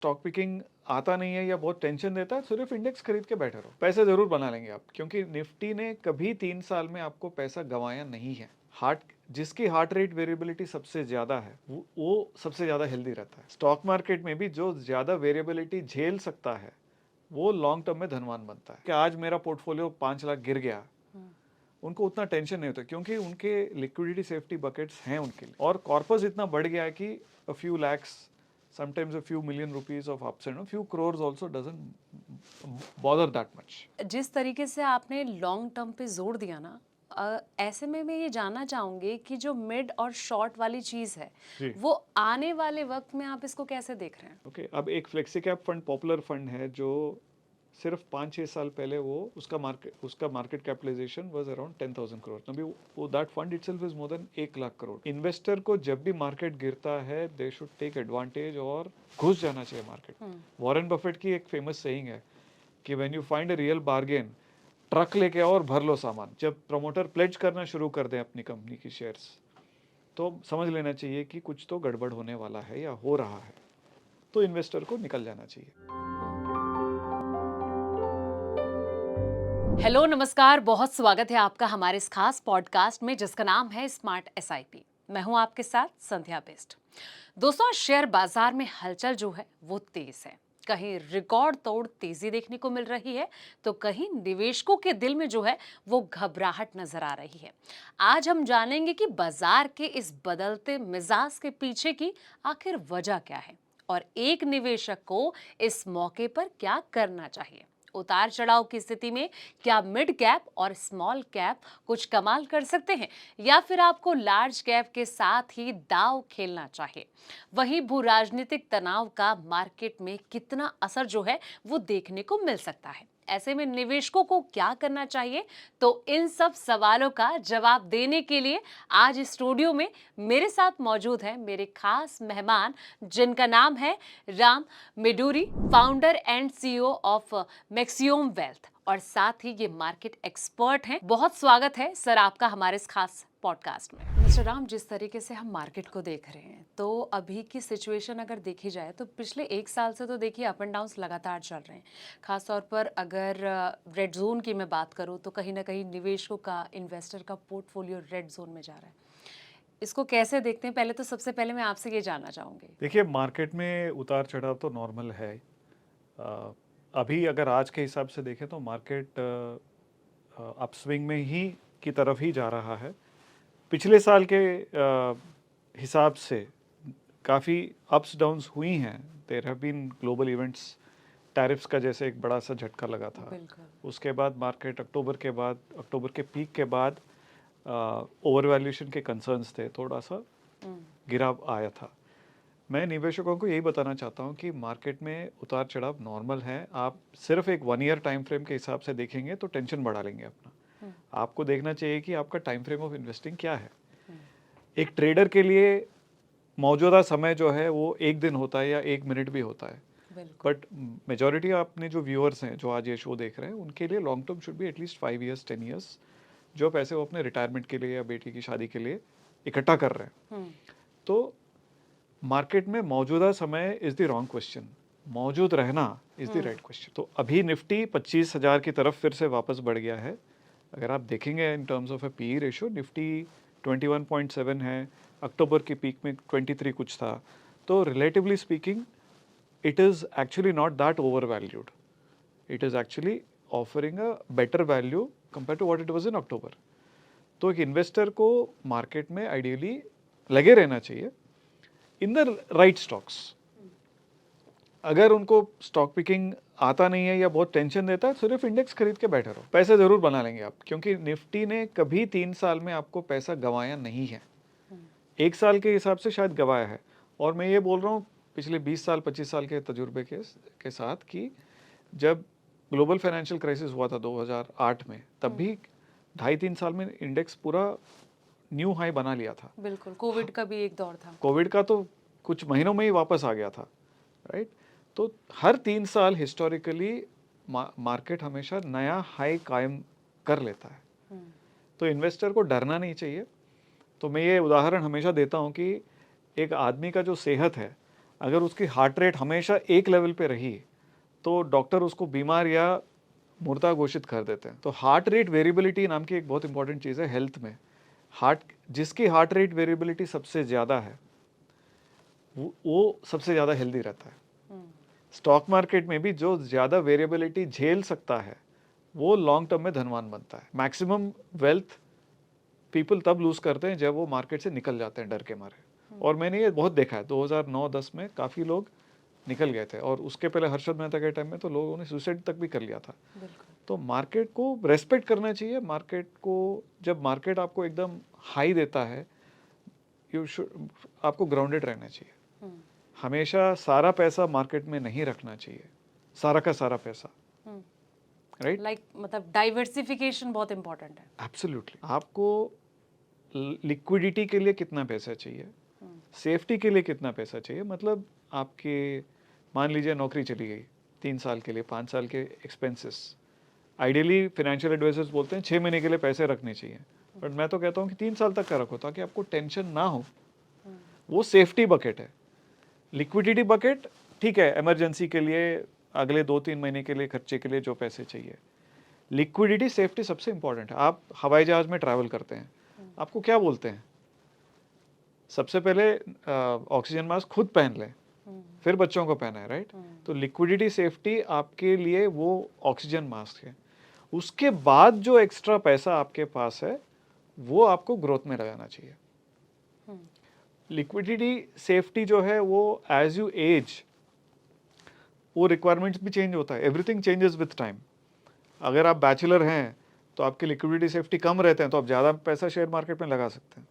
Stock picking आता नहीं है या बहुत टेंशन देता है, सिर्फ इंडेक्स खरीद के बैठे रहो, पैसे जरूर बना लेंगे आप, क्योंकि निफ्टी ने कभी 3 साल में आपको पैसा गंवाया नहीं है। जिसकी हार्ट रेट वेरिएबिलिटी सबसे ज्यादा है वो सबसे ज्यादा हेल्दी रहता है। स्टॉक मार्केट में भी जो ज्यादा वेरिएबिलिटी झेल सकता है वो लॉन्ग टर्म में धनवान बनता है। कि आज मेरा पोर्टफोलियो 5 लाख गिर गया, उनको उतना टेंशन नहीं होता, क्योंकि उनके लिक्विडिटी सेफ्टी बकेट्स हैं उनके लिए, और कॉर्पस इतना बढ़ गया है कि a few lakhs, sometimes a few million rupees of ups and a few crores also doesn't bother that much. जिस तरीके से आपने लॉन्ग टर्म पे जोर दिया ना, ऐसे में मैं ये जानना चाहूंगी कि जो मिड और शॉर्ट वाली चीज है जी। वो आने वाले वक्त में आप इसको कैसे देख रहे हैं? ओके, अब एक flexi cap fund popular fund है जो सिर्फ 5-6 साल पहले उसका market capitalisation was around 10,000 crore. अभी वो that fund itself is more than 1 lakh crore. Investor को जब भी मार्केट गिरता है दे शुड टेक एडवांटेज और घुस जाना चाहिए मार्केट। वॉरेन बफेट की एक फेमस सेइंग है कि when you find a real bargain, truck लेके आओ और भर लो सामान। जब प्रमोटर प्लेज करना शुरू कर दे अपनी कंपनी की शेयर्स, तो समझ लेना चाहिए कि कुछ तो गड़बड़ होने वाला है या हो रहा है, तो इन्वेस्टर को निकल जाना चाहिए। हेलो, नमस्कार, बहुत स्वागत है आपका हमारे इस खास पॉडकास्ट में जिसका नाम है स्मार्ट एसआईपी। मैं हूं आपके साथ संध्या बेस्ट। दोस्तों, शेयर बाजार में हलचल जो है वो तेज है। कहीं रिकॉर्ड तोड़ तेजी देखने को मिल रही है तो कहीं निवेशकों के दिल में जो है वो घबराहट नजर आ रही है। आज हम जानेंगे कि बाजार के इस बदलते मिजाज के पीछे की आखिर वजह क्या है और एक निवेशक को इस मौके पर क्या करना चाहिए। उतार चढ़ाव की स्थिति में क्या मिड कैप और स्मॉल कैप कुछ कमाल कर सकते हैं या फिर आपको लार्ज कैप के साथ ही दांव खेलना चाहिए। वहीं भू राजनीतिक तनाव का मार्केट में कितना असर जो है वो देखने को मिल सकता है। ऐसे में निवेशकों को क्या करना चाहिए, तो इन सब सवालों का जवाब देने के लिए आज इस स्टूडियो में मेरे साथ मौजूद हैं मेरे खास मेहमान, जिनका नाम है Ram Meduri, founder and CEO of Maxiom Wealth, और साथ ही ये मार्केट एक्सपर्ट हैं। बहुत स्वागत है सर आपका हमारे इस खास पॉडकास्ट में। मिस्टर राम, जिस तरीके से हम मार्केट को देख रहे हैं तो अभी की सिचुएशन अगर देखी जाए तो पिछले 1 साल से तो देखिए अप एंड डाउन्स लगातार चल रहे हैं। खासतौर पर अगर रेड जोन की मैं बात करूं तो कहीं ना कहीं निवेशकों का, इन्वेस्टर का पोर्टफोलियो रेड जोन में जा रहा है। इसको कैसे देखते हैं? पहले तो सबसे पहले मैं आपसे ये जानना चाहूंगी। देखिए, मार्केट में उतार चढ़ाव तो नॉर्मल है। अभी अगर आज के हिसाब से देखें तो मार्केट अपस्विंग में ही की तरफ ही जा रहा है। पिछले साल के हिसाब से काफ़ी अप्स डाउन्स हुई हैं। There have been global events, tariffs का जैसे एक बड़ा सा झटका लगा था। उसके बाद मार्केट अक्टूबर के पीक के बाद ओवर वैल्यूएशन के कंसर्न्स थे, थोड़ा सा गिराव आया था। मैं निवेशकों को यही बताना चाहता हूँ कि मार्केट में उतार चढ़ाव नॉर्मल है। आप सिर्फ एक 1 ईयर टाइम फ्रेम के हिसाब से देखेंगे तो टेंशन बढ़ा लेंगे अपना। आपको देखना चाहिए कि आपका टाइम फ्रेम ऑफ इन्वेस्टिंग क्या है। एक ट्रेडर के लिए मौजूदा समय जो है वो 1 दिन होता है या 1 मिनट भी होता है, बट मेजॉरिटी अपने जो व्यूअर्स हैं जो आज ये शो देख रहे हैं उनके लिए long term should be at least 5 years 10 years, जो पैसे वो अपने रिटायरमेंट के लिए या बेटी की शादी के लिए इकट्ठा कर रहे हैं। तो मार्केट में मौजूदा समय इज द रॉन्ग क्वेश्चन, मौजूद रहना इज द राइट क्वेश्चन। तो अभी निफ्टी 25,000 की तरफ फिर से वापस बढ़ गया है। अगर आप देखेंगे in terms of A P ratio, Nifty 21.7 है, अक्टूबर की पीक में 23 कुछ था। तो relatively speaking it is actually not that over valued, it is actually offering a better value compare to what it was in October. तो एक investor को market में आइडियली लगे रहना चाहिए इन द राइट स्टॉक्स। अगर उनको स्टॉक पिकिंग आता नहीं है या बहुत टेंशन देता है, सिर्फ इंडेक्स खरीद के बैठे रहो, पैसे जरूर बना लेंगे आप, क्योंकि निफ्टी ने कभी 3 साल में आपको पैसा गंवाया नहीं है। 1 साल के हिसाब से शायद गंवाया है। और मैं ये बोल रहा हूँ पिछले 20 साल 25 साल के तजुर्बे के साथ कि जब ग्लोबल फाइनेंशियल क्राइसिस हुआ था 2008 में, तब भी 2.5-3 साल में इंडेक्स पूरा न्यू हाई बना लिया था। बिल्कुल, कोविड का भी एक दौर था। कोविड का तो कुछ महीनों में ही वापस आ गया था, राइट। तो हर 3 साल हिस्टोरिकली मार्केट हमेशा नया हाई कायम कर लेता है। तो इन्वेस्टर को डरना नहीं चाहिए। तो मैं ये उदाहरण हमेशा देता हूँ कि एक आदमी का जो सेहत है अगर उसकी हार्ट रेट हमेशा एक लेवल पे रही तो डॉक्टर उसको बीमार या मुर्दा घोषित कर देते हैं। तो हार्ट रेट वेरिएबिलिटी नाम की एक बहुत इंपॉर्टेंट चीज़ है हेल्थ में। जिसकी हार्ट रेट वेरिएबिलिटी सबसे ज़्यादा है वो सबसे ज़्यादा हेल्दी रहता है। स्टॉक मार्केट में भी जो ज़्यादा वेरिएबिलिटी झेल सकता है वो लॉन्ग टर्म में धनवान बनता है। मैक्सिमम वेल्थ पीपल तब लूज करते हैं जब वो मार्केट से निकल जाते हैं डर के मारे। और मैंने ये बहुत देखा है, 2009-10 में काफ़ी लोग निकल गए थे, और उसके पहले हर्षद मेहता के टाइम में तो लोगों ने सुसाइड तक भी कर लिया था। तो मार्केट को रेस्पेक्ट करना चाहिए। मार्केट को, जब मार्केट आपको एकदम हाई देता है, आपको ग्राउंडेड रहना चाहिए। हमेशा सारा पैसा मार्केट में नहीं रखना चाहिए, सारा का सारा पैसा, राइट? लाइक मतलब डाइवर्सिफिकेशन बहुत इंपॉर्टेंट है। एब्सोल्युटली। आपको लिक्विडिटी के लिए कितना पैसा चाहिए, सेफ्टी के लिए कितना पैसा चाहिए। मतलब आपके मान लीजिए नौकरी चली गई 3 साल के लिए, 5 साल के एक्सपेंसेस, आइडियली फाइनेंशियल एडवाइजर्स बोलते हैं 6 महीने के लिए पैसे रखने चाहिए, बट मैं तो कहता हूँ कि 3 साल तक का रखो ताकि आपको टेंशन ना हो। वो सेफ्टी बकेट है। लिक्विडिटी बकेट ठीक है, इमरजेंसी के लिए, अगले 2-3 महीने के लिए खर्चे के लिए जो पैसे चाहिए। लिक्विडिटी सेफ्टी सबसे इंपॉर्टेंट है। आप हवाई जहाज में ट्रैवल करते हैं, आपको क्या बोलते हैं? सबसे पहले ऑक्सीजन मास्क खुद पहन लें, फिर बच्चों को पहना है, राइट? तो लिक्विडिटी सेफ्टी आपके लिए वो ऑक्सीजन मास्क है। उसके बाद जो एक्स्ट्रा पैसा आपके पास है वो आपको ग्रोथ में लगाना चाहिए। लिक्विडिटी सेफ्टी जो है वो एज यू एज, वो रिक्वायरमेंट्स भी चेंज होता है। Everything changes with time. अगर आप बैचलर हैं तो आपकी लिक्विडिटी सेफ्टी कम रहते हैं तो आप ज़्यादा पैसा शेयर मार्केट में लगा सकते हैं।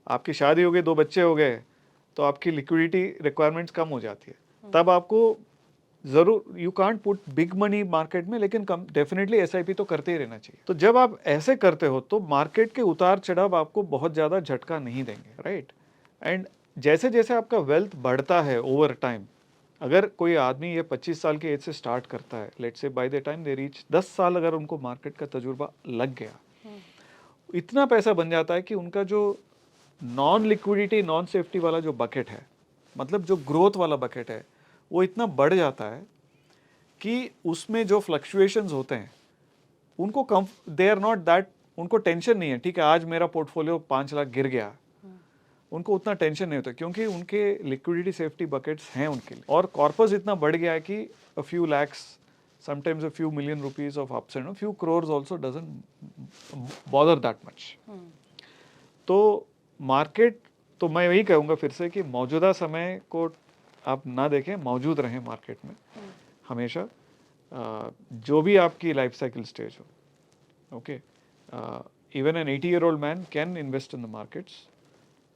आपकी शादी हो गई, 2 बच्चे हो गए, तो आपकी लिक्विडिटी रिक्वायरमेंट्स कम हो जाती है। तब आपको ज़रूर, you can't put big money market में, लेकिन कम डेफिनेटली एसआईपी तो करते ही रहना चाहिए। तो जब आप ऐसे करते हो तो मार्केट के उतार चढ़ाव आपको बहुत ज़्यादा झटका नहीं देंगे, राइट? एंड जैसे जैसे आपका वेल्थ बढ़ता है ओवर टाइम, अगर कोई आदमी ये 25 साल की एज से स्टार्ट करता है, let's say by the time they reach 10 साल अगर उनको मार्केट का तजुर्बा लग गया, इतना पैसा बन जाता है कि उनका जो नॉन लिक्विडिटी नॉन सेफ्टी वाला जो बकेट है, मतलब जो ग्रोथ वाला बकेट है, वो इतना बढ़ जाता है कि उसमें जो फ्लक्चुएशंस होते हैं उनको कम, दे आर नॉट दैट, उनको टेंशन नहीं है। ठीक है, आज मेरा पोर्टफोलियो 5 लाख गिर गया, उनको उतना टेंशन नहीं होता क्योंकि उनके लिक्विडिटी सेफ्टी बकेट्स हैं उनके लिए। और कॉर्पस इतना बढ़ गया है कि a few lakhs, sometimes a few million rupees of ups and few crores also doesn't bother that much. तो मार्केट, तो मैं यही कहूँगा फिर से कि मौजूदा समय को आप ना देखें, मौजूद रहें मार्केट में हमेशा, जो भी आपकी लाइफ साइकिल स्टेज हो। Okay, even an 80-year-old man can invest in the markets,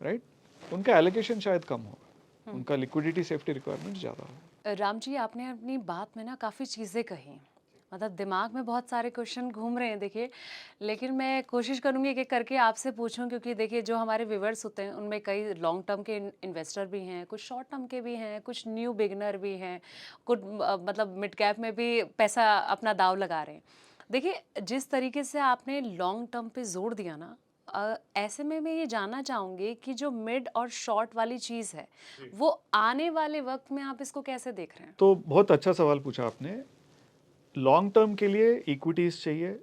right? उनका एलोकेशन शायद कम होगा, उनका लिक्विडिटी सेफ्टी रिक्वायरमेंट ज़्यादा होगा। राम जी, आपने अपनी बात में ना काफ़ी चीज़ें कही, मतलब दिमाग में बहुत सारे क्वेश्चन घूम रहे हैं देखिए, लेकिन मैं कोशिश करूंगी एक एक करके आपसे पूछूं, क्योंकि देखिए जो हमारे व्यूवर्स होते हैं उनमें कई लॉन्ग टर्म के इन्वेस्टर भी हैं, कुछ शॉर्ट टर्म के भी हैं, कुछ न्यू बिगनर भी हैं, कुछ मतलब मिड कैप में भी पैसा अपना दाव लगा रहे हैं। देखिए जिस तरीके से आपने लॉन्ग टर्म पे जोर दिया ना, ऐसे में मैं ये जानना चाहूँगी कि जो मिड और शॉर्ट वाली चीज़ है वो आने वाले वक्त में आप इसको कैसे देख रहे हैं? तो बहुत अच्छा सवाल पूछा आपने। लॉन्ग टर्म के लिए इक्विटीज़ चाहिए।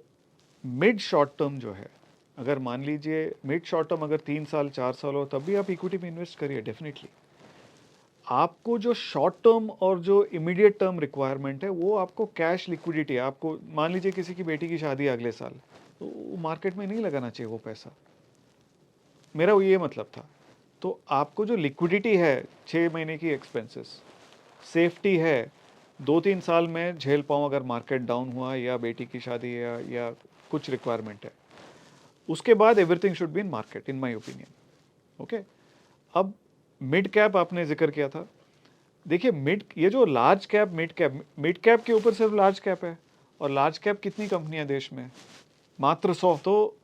मिड शॉर्ट टर्म जो है, अगर मान लीजिए मिड शॉर्ट टर्म अगर 3 साल 4 साल हो, तब भी आप इक्विटी में इन्वेस्ट करिए डेफिनेटली। आपको जो शॉर्ट टर्म और जो इमीडिएट टर्म रिक्वायरमेंट है वो आपको कैश लिक्विडिटी है। आपको मान लीजिए किसी की बेटी की शादी है अगले साल, तो मार्केट में नहीं लगाना चाहिए वो पैसा, मेरा वो ये मतलब था। तो आपको जो लिक्विडिटी है, 6 महीने की एक्सपेंसेस, सेफ्टी है, 2-3 साल में झेल पाऊँ अगर मार्केट डाउन हुआ या बेटी की शादी है या कुछ रिक्वायरमेंट है, उसके बाद everything should be in market in my opinion. Okay, अब मिड कैप आपने जिक्र किया था। देखिए ये जो लार्ज कैप मिड कैप के ऊपर सिर्फ लार्ज कैप है, और लार्ज कैप कितनी कंपनियां देश में? मात्र 100। तो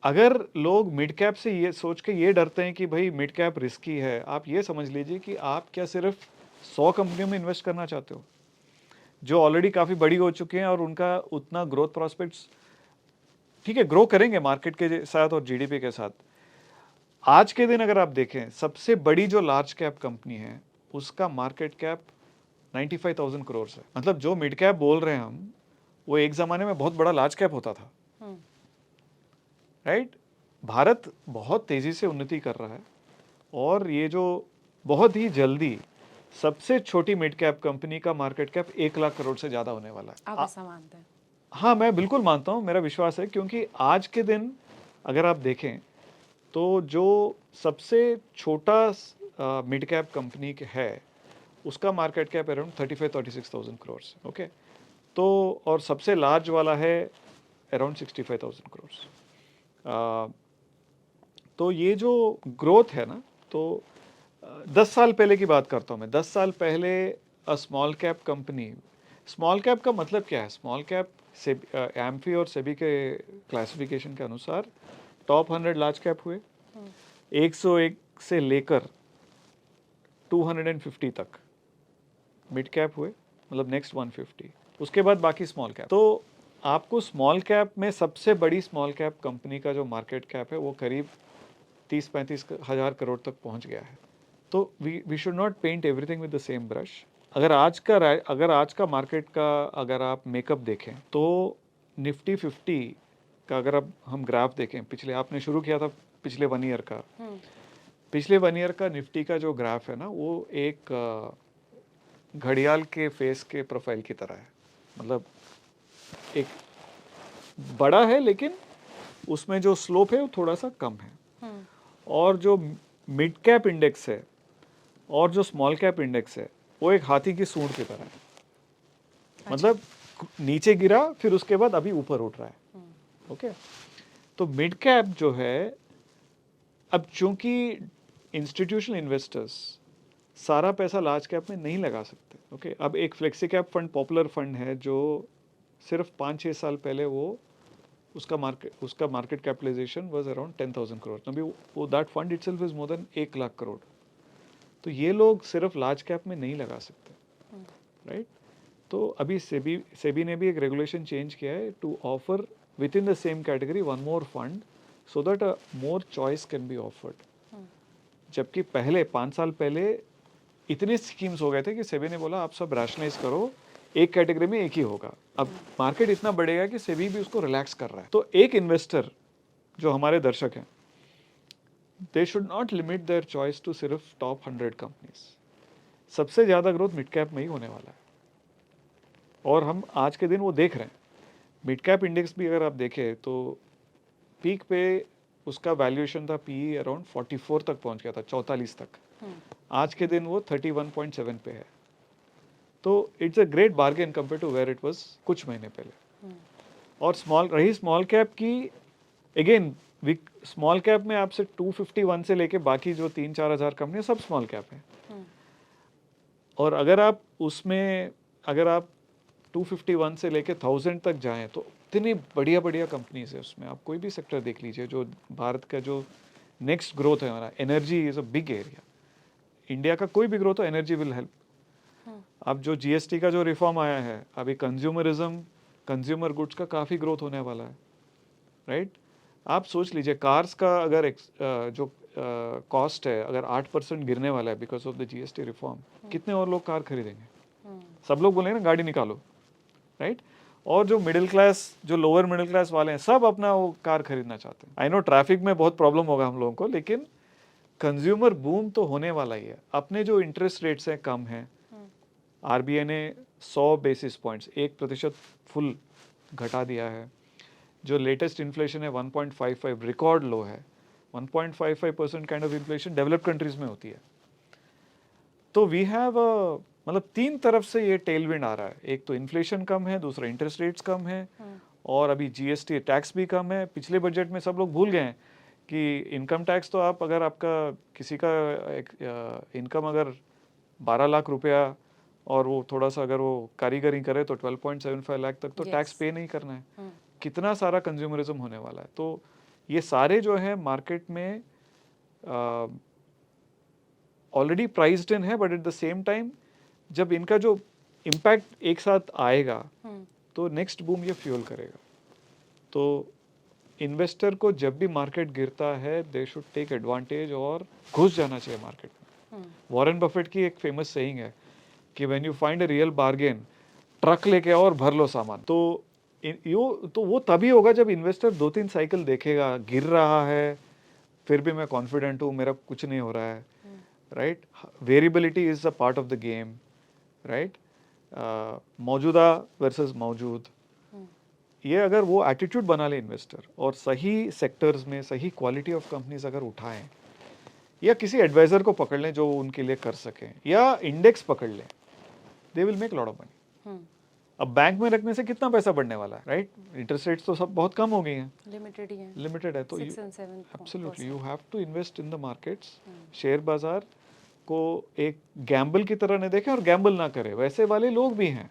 अगर लोग मिड कैप से ये सोच के ये डरते हैं कि भाई मिड कैप रिस्की है, आप ये समझ लीजिए कि आप क्या सिर्फ 100 कंपनियों में इन्वेस्ट करना चाहते हो जो ऑलरेडी काफ़ी बड़ी हो चुकी हैं और उनका उतना ग्रोथ प्रॉस्पेक्ट्स, ठीक है, ग्रो करेंगे मार्केट के साथ और जीडीपी के साथ। आज के दिन अगर आप देखें, सबसे बड़ी जो लार्ज कैप कंपनी है उसका मार्केट कैप 95,000 करोड़ है। मतलब जो मिड कैप बोल रहे हैं हम, वो एक ज़माने में बहुत बड़ा लार्ज कैप होता था, राइट? भारत बहुत तेज़ी से उन्नति कर रहा है और ये जो बहुत ही जल्दी सबसे छोटी मिड कैप कंपनी का मार्केट कैप 1 लाख करोड़ से ज़्यादा होने वाला है। आप ऐसा मानते हैं? हाँ, मैं बिल्कुल मानता हूँ, मेरा विश्वास है, क्योंकि आज के दिन अगर आप देखें तो जो सबसे छोटा मिड कैप कंपनी है उसका market cap around 35-36,000 crore, okay? तो और सबसे लार्ज वाला है अराउंड 65,000 करोड़। तो ये जो ग्रोथ है ना, तो 10 साल पहले की बात करता हूँ मैं। 10 साल पहले small cap company, small cap का मतलब क्या है? स्मॉल कैप से एम्फी और सेबी के क्लासिफिकेशन के अनुसार टॉप 100 लार्ज कैप हुए, 101 से लेकर 250 तक मिड कैप हुए, मतलब नेक्स्ट 150, उसके बाद बाकी स्मॉल कैप। तो आपको स्मॉल कैप में सबसे बड़ी स्मॉल कैप कंपनी का जो मार्केट कैप है वो करीब 30-35 हज़ार करोड़ तक पहुंच गया है। तो we should not paint everything with the same brush. अगर आज का मार्केट का अगर आप मेकअप देखें तो निफ्टी 50 का अगर अब हम ग्राफ देखें, पिछले आपने शुरू किया था पिछले 1 ईयर का, पिछले 1 ईयर का निफ्टी का जो ग्राफ है ना, वो एक घड़ियाल के फेस के प्रोफाइल की तरह है। मतलब एक बड़ा है लेकिन उसमें जो स्लोप है वो थोड़ा सा कम है। और जो मिड कैप इंडेक्स है और जो स्मॉल कैप इंडेक्स है वो एक हाथी की सूंड की तरह है। मतलब नीचे गिरा फिर उसके बाद अभी ऊपर उठ रहा है, ओके? तो मिड कैप जो है, अब चूंकि इंस्टीट्यूशनल इन्वेस्टर्स सारा पैसा लार्ज कैप में नहीं लगा सकते, ओके? अब एक flexi cap fund, popular fund है, जो सिर्फ 5-6 साल पहले उसका market capitalisation was around 10,000 crore. अभी वो that fund itself is more than 1 lakh crore. तो ये लोग सिर्फ लार्ज कैप में नहीं लगा सकते, राइट? तो अभी सेबी ने भी एक रेगुलेशन चेंज किया है to offer within the same category one more fund so that more choice can be offered. जबकि पहले 5 साल पहले इतने स्कीम्स हो गए थे कि सेबी ने बोला आप सब रैशनलाइज करो, एक कैटेगरी में एक ही होगा। अब मार्केट इतना बढ़ेगा कि सेबी भी उसको रिलैक्स कर रहा है। तो एक इन्वेस्टर जो हमारे दर्शक हैं, they should not limit their choice to सिर्फ टॉप 100 कंपनीज। सबसे ज़्यादा ग्रोथ मिड कैप में ही होने वाला है और हम आज के दिन वो देख रहे हैं। मिड कैप इंडेक्स भी अगर आप देखें तो पीक पे उसका वैल्यूएशन था, पीई अराउंड 44 तक पहुंच गया था, 44 तक। आज के दिन वो 31.7 पे है। तो it's a great bargain compare to where it was कुछ महीने पहले। और स्मॉल कैप की अगेन, स्मॉल कैप में आपसे 251 से लेके बाकी जो 3-4 हज़ार कंपनी सब स्मॉल कैप है। और अगर आप 251 से लेके 1000 तक जाएं तो इतनी बढ़िया बढ़िया कंपनीज है उसमें। आप कोई भी सेक्टर देख लीजिए, जो भारत का जो नेक्स्ट ग्रोथ है हमारा, energy is a big area. India का कोई भी ग्रोथ हो, एनर्जी विल हेल्प। अब जो जीएसटी का जो रिफॉर्म आया है, अभी कंज्यूमर गुड्स का काफ़ी ग्रोथ होने वाला है, राइट? आप सोच लीजिए, कार्स का अगर जो कॉस्ट है अगर 8% गिरने वाला है because of the GST reform, कितने और लोग कार खरीदेंगे? सब लोग बोलेंगे ना गाड़ी निकालो, राइट? और जो मिडिल क्लास, जो लोअर मिडिल क्लास वाले हैं, सब अपना वो कार खरीदना चाहते हैं। आई नो ट्रैफिक में बहुत प्रॉब्लम होगा हम लोगों को, लेकिन कंज्यूमर बूम तो होने वाला ही है। अपने जो इंटरेस्ट रेट्स हैं कम हैं, आरबीआई ने 100 बेसिस पॉइंट्स 1% फुल घटा दिया है। जो लेटेस्ट इन्फ्लेशन है 1.55, रिकॉर्ड लो है। 1.55% kind of inflation developed countries में होती है। तो वी हैव मतलब 3 तरफ से ये टेलविंड आ रहा है। एक तो इन्फ्लेशन कम है, दूसरा इंटरेस्ट रेट्स कम है, और अभी जीएसटी टैक्स भी कम है। पिछले बजट में सब लोग भूल गए हैं कि इनकम टैक्स तो आप अगर आपका किसी का इनकम अगर 12 लाख रुपया और वो थोड़ा सा अगर वो कारीगरी करे तो 12.75 लाख तक तो टैक्स पे नहीं करना है। कितना सारा कंज्यूमरिज्म होने वाला है। तो ये सारे जो है मार्केट में ऑलरेडी प्राइस्ड इन है, but at the same time जब इनका जो इम्पैक्ट एक साथ आएगा तो नेक्स्ट बूम ये फ्यूल करेगा। तो इन्वेस्टर को जब भी मार्केट गिरता है, दे शुड टेक एडवांटेज और घुस जाना चाहिए मार्केट में। वॉरेन बफेट की एक फेमस सेइंग है कि when you find a real bargain, truck लेके आओ और भर लो सामान। तो तो वो तभी होगा जब इन्वेस्टर 2-3 साइकिल देखेगा, गिर रहा है फिर भी मैं कॉन्फिडेंट हूँ, मेरा कुछ नहीं हो रहा है, right. Variability is a part of the game, right. मौजूदा वर्सेस मौजूद, ये अगर वो एटीट्यूड बना ले इन्वेस्टर और सही सेक्टर्स में सही क्वालिटी ऑफ कंपनीज अगर उठाएं, या किसी एडवाइजर को पकड़ लें जो उनके लिए कर सकें, या इंडेक्स पकड़ लें, they will make lot of money. अब बैंक में रखने से कितना पैसा बढ़ने वाला है, राइट। इंटरेस्ट रेट्स तो सब बहुत कम हो गई हैं, लिमिटेड है। तो absolutely you have to invest in the markets. Share बाजार को एक गैम्बल की तरह नहीं देखें और गैम्बल ना करें, वैसे वाले लोग भी हैं,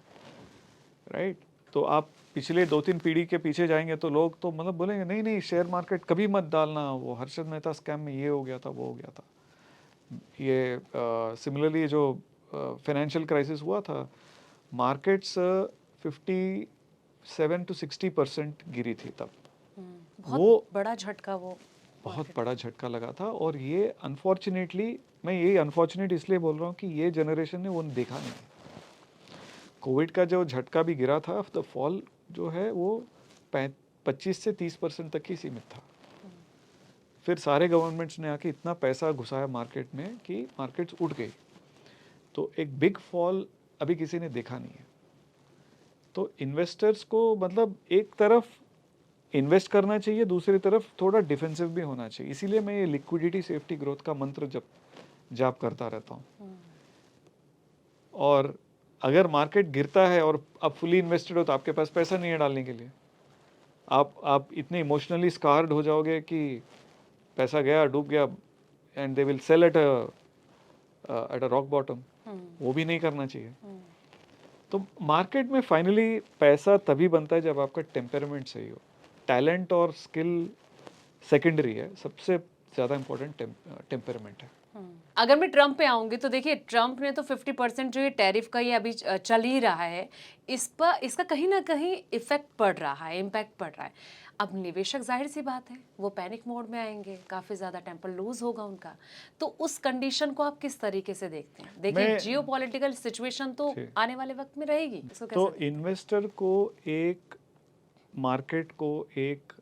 राइट। तो आप पिछले 2-3 पीढ़ी के पीछे जाएंगे तो लोग तो मतलब बोलेंगे नहीं नहीं शेयर मार्केट कभी मत डालना, वो हर्षद मेहता स्कैम में ये हो गया था, वो हो गया था। ये सिमिलरली जो फाइनेंशियल क्राइसिस हुआ था, मार्केट्स 57-60% गिरी थी तब। बहुत बड़ा झटका, वो बहुत बड़ा झटका लगा था। और ये अनफॉर्चुनेटली, मैं ये अनफॉर्चुनेट इसलिए बोल रहा हूँ कि ये जनरेशन ने वो देखा नहीं। कोविड का जो झटका भी गिरा था, द फॉल जो है वो 25 से 30% तक ही सीमित था। फिर सारे गवर्नमेंट्स ने आके इतना पैसा घुसाया मार्केट में कि मार्केट्स उठ गई। तो एक बिग फॉल अभी किसी ने देखा नहीं है। तो इन्वेस्टर्स को मतलब एक तरफ इन्वेस्ट करना चाहिए, दूसरी तरफ थोड़ा डिफेंसिव भी होना चाहिए। इसीलिए मैं ये लिक्विडिटी सेफ्टी ग्रोथ का मंत्र जाप करता रहता हूँ। और अगर मार्केट गिरता है और आप फुली इन्वेस्टेड हो तो आपके पास पैसा नहीं है डालने के लिए, आप इतने इमोशनली स्कारड हो जाओगे कि पैसा गया, डूब गया, and they will sell at a rock bottom. वो भी नहीं करना चाहिए। तो मार्केट में फाइनली पैसा तभी बनता है जब आपका टेम्परामेंट सही हो। टैलेंट और स्किल सेकेंडरी है, सबसे ज़्यादा इम्पोर्टेंट टेम्परामेंट है। अगर मैं ट्रम्प पे आऊंगी तो देखिए, ट्रम्प ने तो 50% जो ये टैरिफ का ये अभी चल ही रहा है, इस पर इसका कहीं ना कहीं इफेक्ट पड़ रहा है, इम्पैक्ट पड़ रहा है। अब निवेशक जाहिर सी बात है वो पैनिक मोड में आएंगे, काफी ज्यादा टेम्पर लूज होगा उनका। तो उस कंडीशन को आप किस तरीके से देखते हैं? देखिए जियोपॉलिटिकल सिचुएशन तो आने वाले वक्त में रहेगी, इसको तो कैसे? इन्वेस्टर को एक मार्केट को एक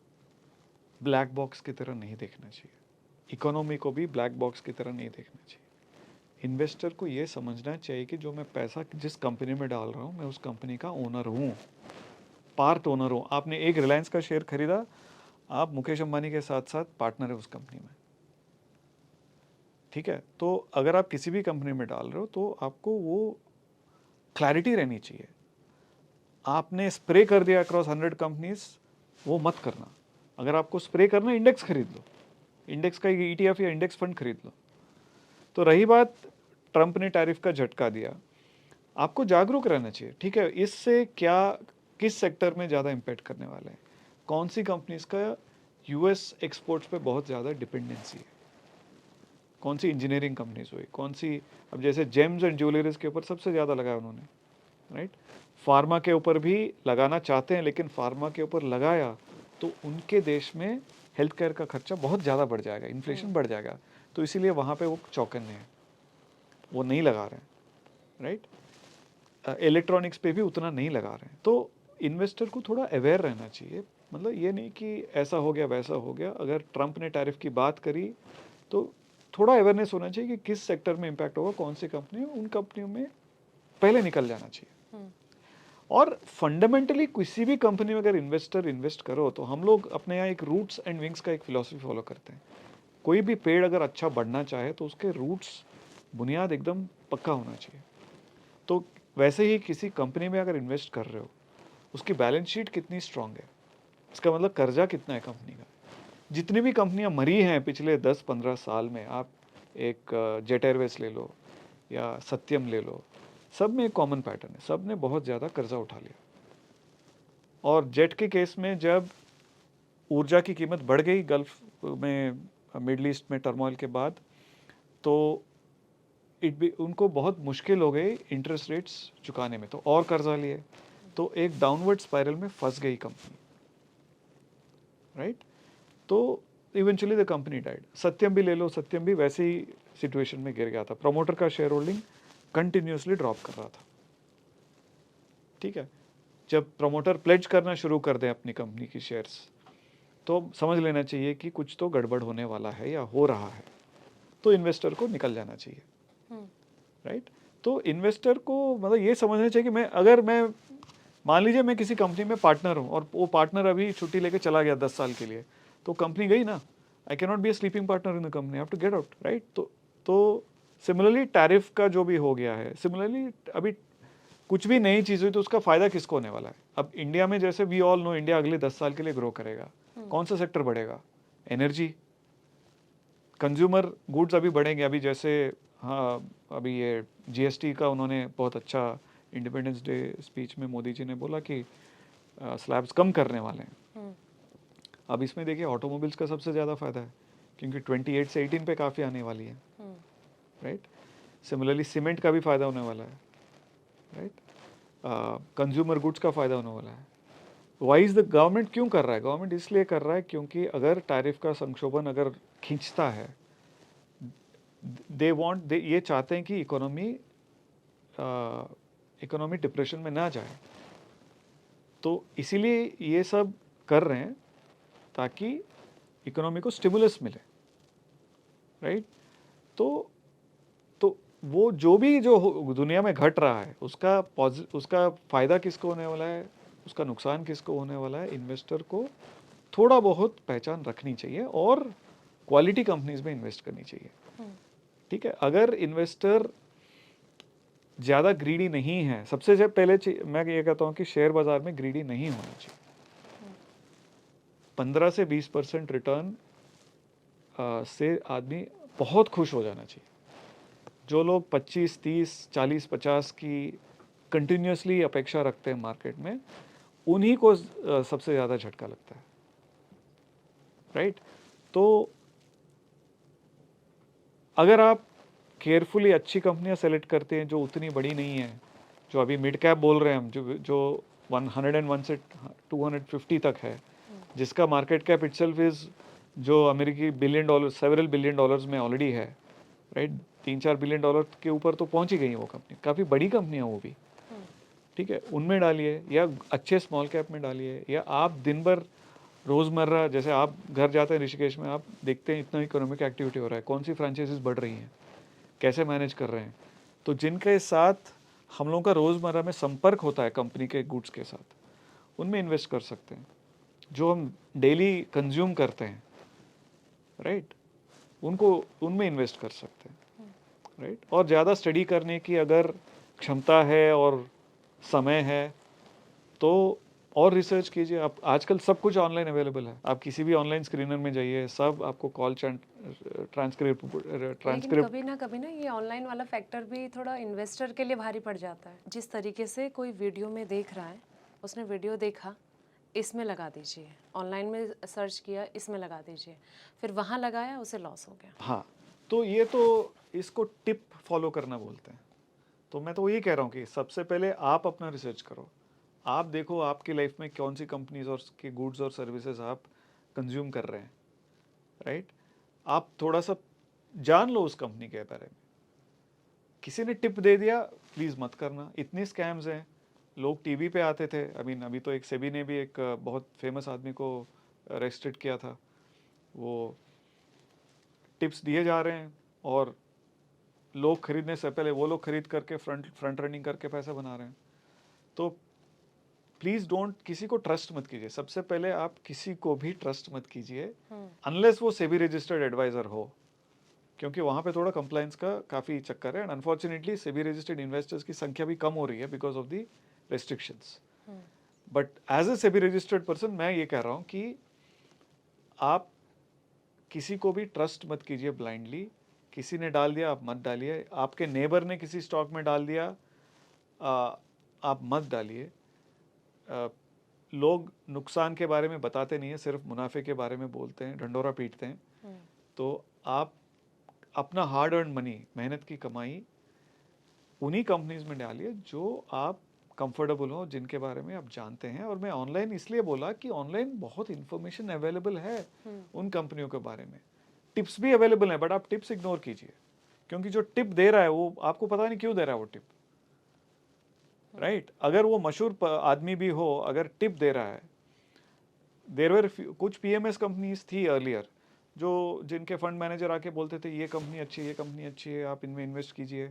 ब्लैक बॉक्स की तरह नहीं देखना चाहिए, इकोनॉमी को भी ब्लैक बॉक्स की तरह नहीं देखना चाहिए। इन्वेस्टर को ये समझना चाहिए कि जो मैं पैसा जिस कंपनी में डाल रहा हूँ, मैं उस कंपनी का ओनर हूँ, पार्ट ओनर हूँ। आपने एक रिलायंस का शेयर खरीदा, आप मुकेश अंबानी के साथ साथ पार्टनर है उस कंपनी में, ठीक है। तो अगर आप किसी भी कंपनी में डाल रहे हो तो आपको वो क्लैरिटी रहनी चाहिए। आपने स्प्रे कर दिया अक्रॉस 100 कंपनीज, वो मत करना। अगर आपको स्प्रे करना, इंडेक्स खरीद लो, इंडेक्स का ETF या इंडेक्स फंड खरीद लो। तो रही बात, ट्रंप ने टैरिफ का झटका दिया, आपको जागरूक रहना चाहिए, ठीक है। इससे क्या, किस सेक्टर में ज़्यादा इम्पैक्ट करने वाला है, कौन सी कंपनीज का US एक्सपोर्ट्स पे बहुत ज़्यादा डिपेंडेंसी है, कौन सी इंजीनियरिंग कंपनीज हुई, कौन सी, अब जैसे जेम्स एंड ज्वेलरीज के ऊपर सबसे ज़्यादा लगाया उन्होंने, राइट। फार्मा के ऊपर भी लगाना चाहते हैं, लेकिन फार्मा के ऊपर लगाया तो उनके देश में हेल्थ केयर का खर्चा बहुत ज़्यादा बढ़ जाएगा, इन्फ्लेशन बढ़ जाएगा। तो इसीलिए वहाँ पे वो चौकन्ने हैं, वो नहीं लगा रहे हैं, राइट। इलेक्ट्रॉनिक्स पे भी उतना नहीं लगा रहे हैं। तो इन्वेस्टर को थोड़ा अवेयर रहना चाहिए, मतलब ये नहीं कि ऐसा हो गया वैसा हो गया। अगर ट्रंप ने टैरिफ की बात करी तो थोड़ा अवेयरनेस होना चाहिए कि किस सेक्टर में इम्पैक्ट होगा, कौन सी कंपनी, उन कंपनियों में पहले निकल जाना चाहिए। और फंडामेंटली किसी भी कंपनी में अगर इन्वेस्टर इन्वेस्ट करो तो हम लोग अपने यहाँ एक रूट्स एंड विंग्स का एक फिलॉसफी फॉलो करते हैं। कोई भी पेड़ अगर अच्छा बढ़ना चाहे तो उसके रूट्स, बुनियाद एकदम पक्का होना चाहिए। तो वैसे ही किसी कंपनी में अगर इन्वेस्ट कर रहे हो, उसकी बैलेंस शीट कितनी स्ट्रांग है, इसका मतलब कर्जा कितना है कंपनी का। जितनी भी कंपनियां मरी हैं पिछले 10-15 साल में, आप एक जेट एयरवेज ले लो या सत्यम ले लो, सब में एक कॉमन पैटर्न है, सब ने बहुत ज़्यादा कर्जा उठा लिया। और जेट के केस में जब ऊर्जा की कीमत बढ़ गई गल्फ में, मिडल ईस्ट में टर्मोइल के बाद, तो उनको बहुत मुश्किल हो गई इंटरेस्ट रेट्स चुकाने में, तो और कर्जा लिए, तो एक डाउनवर्ड स्पाइरल में फंस गई कंपनी, राइट। तो इवेंचुअली द कंपनी डाइड। सत्यम भी ले लो, सत्यम भी वैसे ही सिचुएशन में गिर गया था। प्रमोटर का शेयर होल्डिंग कंटिन्यूसली ड्रॉप कर रहा था, ठीक है। जब प्रमोटर प्लेज करना शुरू कर दे अपनी कंपनी की शेयर्स, तो समझ लेना चाहिए कि कुछ तो गड़बड़ होने वाला है या हो रहा है, तो इन्वेस्टर को निकल जाना चाहिए, राइट। तो इन्वेस्टर को मतलब ये समझना चाहिए कि मैं मान लीजिए मैं किसी कंपनी में पार्टनर हूँ और वो पार्टनर अभी छुट्टी लेके चला गया 10 साल के लिए, तो कंपनी गई ना। I can not be a sleeping partner in the company, I have to get out, right. तो सिमिलरली टैरिफ का जो भी हो गया है, सिमिलरली अभी कुछ भी नई चीज़ हुई तो उसका फायदा किसको होने वाला है। अब इंडिया में जैसे वी ऑल नो, इंडिया अगले 10 साल के लिए ग्रो करेगा। कौन सा सेक्टर बढ़ेगा? एनर्जी, कंज्यूमर गुड्स अभी बढ़ेंगे। अभी जैसे हाँ, अभी ये जीएसटी का उन्होंने बहुत अच्छा इंडिपेंडेंस डे स्पीच में मोदी जी ने बोला कि स्लैब्स कम करने वाले हैं। अब इसमें देखिए ऑटोमोबाइल्स का सबसे ज़्यादा फायदा है, क्योंकि 28 से 18 पे काफ़ी आने वाली है, राइट। सिमिलरली सीमेंट का भी फायदा होने वाला है, राइट। कंज्यूमर गुड्स का फायदा होने वाला है। वाइज द गवर्नमेंट क्यों कर रहा है? गवर्नमेंट इसलिए कर रहा है क्योंकि अगर टैरिफ का संशोधन अगर खींचता है, ये चाहते हैं कि इकोनॉमी डिप्रेशन में ना जाए, तो इसीलिए ये सब कर रहे हैं ताकि इकोनॉमी को स्टिमुलस मिले, राइट। तो वो जो भी दुनिया में घट रहा है उसका फायदा किसको होने वाला है, उसका नुकसान किसको होने वाला है, इन्वेस्टर को थोड़ा बहुत पहचान रखनी चाहिए और क्वालिटी कंपनीज में इन्वेस्ट करनी चाहिए, ठीक है। अगर इन्वेस्टर ज़्यादा ग्रीडी नहीं है, सबसे पहले मैं ये कहता हूँ कि शेयर बाजार में ग्रीडी नहीं होना चाहिए। 15 से 20% रिटर्न से आदमी बहुत खुश हो जाना चाहिए। जो लोग 25, 30, 40, 50 की कंटिन्यूसली अपेक्षा रखते हैं मार्केट में, उन्हीं को सबसे ज़्यादा झटका लगता है, राइट। तो अगर आप केयरफुली अच्छी कंपनियां सेलेक्ट करते हैं जो उतनी बड़ी नहीं है, जो अभी मिड कैप बोल रहे हैं हम, जो 101 से 250 तक है, जिसका मार्केट कैप इटसेल्फ इज जो अमेरिकी billion dollar, several billion dollars में ऑलरेडी है, राइट। 3-4 बिलियन डॉलर के ऊपर तो पहुंच ही गई है वो कंपनी, काफ़ी बड़ी कंपनियां वो भी, ठीक है। उनमें डालिए या अच्छे स्मॉल कैप में डालिए, या आप दिन भर रोज़मर्रा जैसे आप घर जाते हैं ऋषिकेश में, आप देखते हैं इतना इकोनॉमिक एक्टिविटी हो रहा है, कौन सी फ्रेंचाइजीज बढ़ रही हैं, कैसे मैनेज कर रहे हैं, तो जिनके साथ हम लोगों का रोज़मर्रा में संपर्क होता है कंपनी के गुड्स के साथ, उनमें इन्वेस्ट कर सकते हैं। जो हम डेली कंज्यूम करते हैं, राइट, उनमें इन्वेस्ट कर सकते हैं, राइट। और ज़्यादा स्टडी करने की अगर क्षमता है और समय है तो और रिसर्च कीजिए। आप आजकल सब कुछ ऑनलाइन अवेलेबल है, आप किसी भी ऑनलाइन स्क्रीनर में जाइए, सब आपको कॉल ट्रांसक्रिप्ट लेकिन कभी ना ये ऑनलाइन वाला फैक्टर भी थोड़ा इन्वेस्टर के लिए भारी पड़ जाता है। जिस तरीके से कोई वीडियो में देख रहा है, उसने वीडियो देखा, इसमें लगा दीजिए, ऑनलाइन में सर्च किया, इसमें लगा दीजिए, फिर वहाँ लगाया, उसे लॉस हो गया। हाँ, तो ये तो इसको टिप फॉलो करना बोलते हैं। तो मैं तो ये कह रहा हूँ कि सबसे पहले आप अपना रिसर्च करो, आप देखो आपकी लाइफ में कौन सी कंपनीज और के गुड्स और सर्विसेज आप कंज्यूम कर रहे हैं, राइट। आप थोड़ा सा जान लो उस कंपनी के बारे में। किसी ने टिप दे दिया, प्लीज़ मत करना। इतनी स्कैम्स हैं, लोग टीवी पे आते थे। अभी तो एक सेबी ने भी एक बहुत फेमस आदमी को अरेस्टेड किया था। वो टिप्स दिए जा रहे हैं और लोग खरीदने से पहले वो लोग खरीद करके फ्रंट रनिंग करके पैसा बना रहे हैं। तो प्लीज़ डोंट, किसी को ट्रस्ट मत कीजिए। सबसे पहले आप किसी को भी ट्रस्ट मत कीजिए अनलेस वो सेबी रजिस्टर्ड एडवाइज़र हो, क्योंकि वहाँ पे थोड़ा कंप्लायंस का काफ़ी चक्कर है। And unfortunately SEBI registered investors की संख्या भी कम हो रही है because of the restrictions. But as a SEBI registered person मैं ये कह रहा हूँ कि आप किसी को भी ट्रस्ट मत कीजिए ब्लाइंडली। किसी ने डाल दिया, आप मत डालिए। आपके नेबर ने किसी स्टॉक में डाल दिया, आप मत डालिए। लोग नुकसान के बारे में बताते नहीं है, सिर्फ मुनाफे के बारे में बोलते हैं, ढंडोरा पीटते हैं। तो आप अपना हार्ड अर्न मनी, मेहनत की कमाई उन्हीं कंपनीज में डालिए जो आप कंफर्टेबल हो, जिनके बारे में आप जानते हैं। और मैं ऑनलाइन इसलिए बोला कि ऑनलाइन बहुत इंफॉर्मेशन अवेलेबल है उन कंपनियों के बारे में, टिप्स भी अवेलेबल है, बट आप टिप्स इग्नोर कीजिए। क्योंकि जो टिप दे रहा है वो आपको पता नहीं क्यों दे रहा है वो टिप, राइट? अगर वो मशहूर आदमी भी हो, अगर टिप दे रहा है, देर वर कुछ पीएमएस कंपनीज थी अर्लियर जो जिनके फंड मैनेजर आके बोलते थे ये कंपनी अच्छी है, ये कंपनी अच्छी है, आप इनमें इन्वेस्ट कीजिए,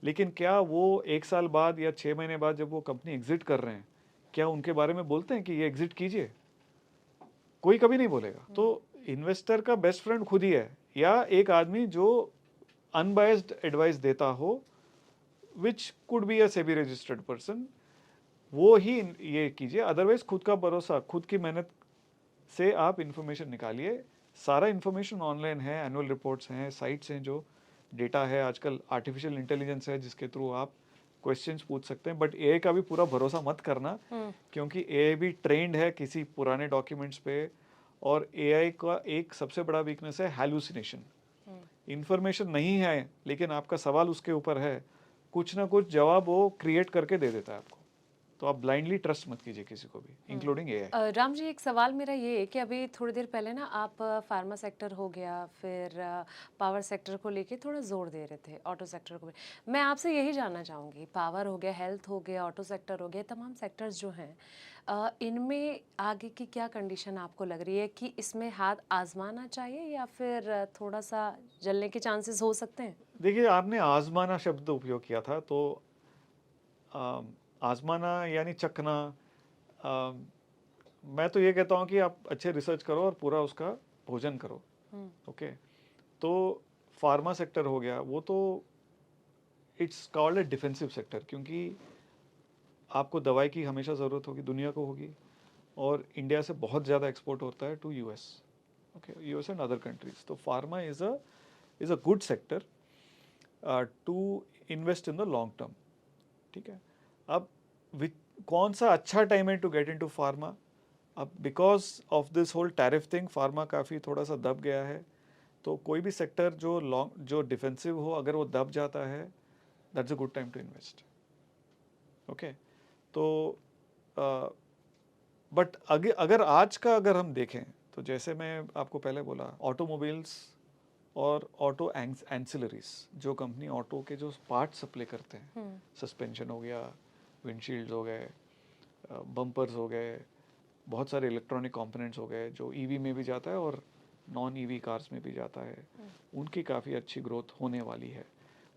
लेकिन क्या वो 1 साल बाद या 6 महीने बाद जब वो कंपनी एग्जिट कर रहे हैं, क्या उनके बारे में बोलते हैं कि ये एग्जिट कीजिए? कोई कभी नहीं बोलेगा। तो इन्वेस्टर का बेस्ट फ्रेंड खुद ही है, या एक आदमी जो अनबायस्ड एडवाइस देता हो, which could be a SEBI registered person, वो ही ये कीजिए। अदरवाइज खुद का भरोसा, खुद की मेहनत से आप इंफॉर्मेशन निकालिए। सारा इंफॉर्मेशन ऑनलाइन है, एनुअल रिपोर्ट्स हैं, साइट्स हैं, जो डेटा है, आजकल आर्टिफिशियल इंटेलिजेंस है जिसके थ्रू आप क्वेश्चंस पूछ सकते हैं। बट एआई का भी पूरा भरोसा मत करना, क्योंकि एआई भी ट्रेंड है किसी पुराने डॉक्यूमेंट्स पे, और एआई का एक सबसे बड़ा वीकनेस है हैलुसिनेशन। इंफॉर्मेशन नहीं है लेकिन आपका सवाल उसके ऊपर है, कुछ ना कुछ जवाब वो क्रिएट करके दे देता है आपको। तो आप ब्लाइंडली ट्रस्ट मत कीजिए किसी को भी, इंक्लूडिंग एआई। राम जी, एक सवाल मेरा ये है कि अभी थोड़ी देर पहले ना आप फार्मा सेक्टर हो गया, फिर पावर सेक्टर को लेके थोड़ा जोर दे रहे थे, ऑटो सेक्टर को भी। मैं आपसे यही जानना चाहूँगी, पावर हो गया, हेल्थ हो गया, ऑटो सेक्टर हो गया, तमाम सेक्टर्स जो हैं, इनमें आगे की क्या कंडीशन आपको लग रही है कि इसमें हाथ आजमाना चाहिए या फिर थोड़ा सा जलने के चांसेस हो सकते हैं? देखिए, आपने आजमाना शब्द उपयोग किया था, तो आजमाना यानी चखना। मैं तो ये कहता हूँ कि आप अच्छे रिसर्च करो और पूरा उसका भोजन करो। ओके, तो फार्मा सेक्टर हो गया, वो तो it's called a defensive sector, क्योंकि आपको दवाई की हमेशा ज़रूरत होगी, दुनिया को होगी, और इंडिया से बहुत ज़्यादा एक्सपोर्ट होता है to US. Okay, US and other countries. तो pharma is a good sector to invest in the long term. ठीक है, अब कौन सा अच्छा टाइम है टू गेट इनटू फार्मा? अब because of this whole tariff thing, pharma काफ़ी थोड़ा सा दब गया है। तो कोई भी सेक्टर जो डिफेंसिव हो, अगर वो दब जाता है, that's a good time to invest. Okay, तो बट अगर आज का अगर हम देखें, तो जैसे मैं आपको पहले बोला, ऑटोमोबाइल्स और ऑटो एंसिलरीज, जो कंपनी ऑटो के जो पार्ट सप्लाई करते हैं, सस्पेंशन हो गया, विंडशील्ड हो गए, बम्पर्स हो गए, बहुत सारे इलेक्ट्रॉनिक कंपोनेंट्स हो गए, जो ईवी में भी जाता है और नॉन ईवी कार्स में भी जाता है, उनकी काफ़ी अच्छी ग्रोथ होने वाली है।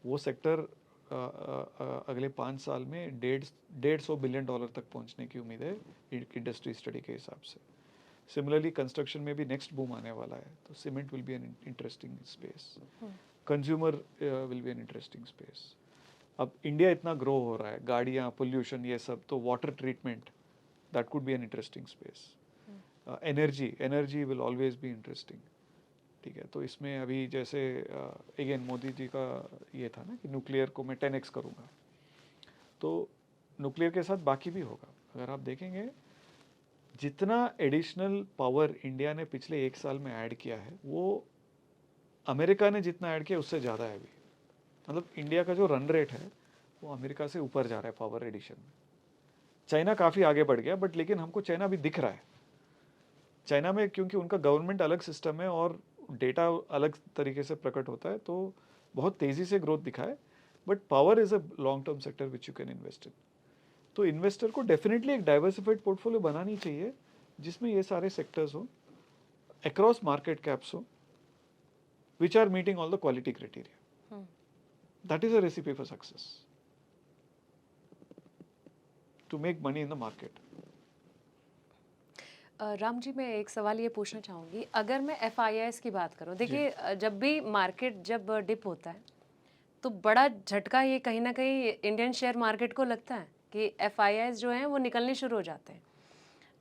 वो सेक्टर अगले 5 साल में 150 बिलियन डॉलर तक पहुंचने की उम्मीद है इंडस्ट्री स्टडी के हिसाब से। सिमिलरली कंस्ट्रक्शन में भी नेक्स्ट बूम आने वाला है, तो cement will be an interesting space, consumer will be an interesting space. अब इंडिया इतना ग्रो हो रहा है, गाड़ियाँ, पोल्यूशन, ये सब, तो water treatment, that could be an interesting space. Energy will always be interesting. ठीक है, तो इसमें अभी जैसे अगेन मोदी जी का ये था ना कि न्यूक्लियर को मैं 10x करूँगा, तो न्यूक्लियर के साथ बाकी भी होगा। अगर आप देखेंगे, जितना एडिशनल पावर इंडिया ने पिछले 1 साल में ऐड किया है, वो अमेरिका ने जितना ऐड किया उससे ज़्यादा है अभी। मतलब इंडिया का जो रन रेट है वो अमेरिका से ऊपर जा रहा है पावर एडिशन में। चाइना काफ़ी आगे बढ़ गया, बट लेकिन हमको चाइना भी दिख रहा है। चाइना में क्योंकि उनका गवर्नमेंट अलग सिस्टम है और डेटा अलग तरीके से प्रकट होता है, तो बहुत तेज़ी से ग्रोथ दिखाए। But power is a long term sector which you can invest इन। तो इन्वेस्टर को डेफिनेटली एक डाइवर्सिफाइड पोर्टफोलियो बनानी चाहिए, जिसमें ये सारे सेक्टर्स हो, अक्रॉस मार्केट कैप्स हो, which are meeting all the quality criteria. That is a recipe for success, to make money in the market. Ram ji, मैं एक सवाल ये पूछना चाहूँगी, अगर मैं एफआईआईस की बात करूँ, देखिए जब भी मार्केट जब डिप होता है तो बड़ा झटका ये कहीं ना कहीं इंडियन शेयर मार्केट को लगता है कि एफआईआईस जो हैं वो निकलने शुरू हो जाते हैं,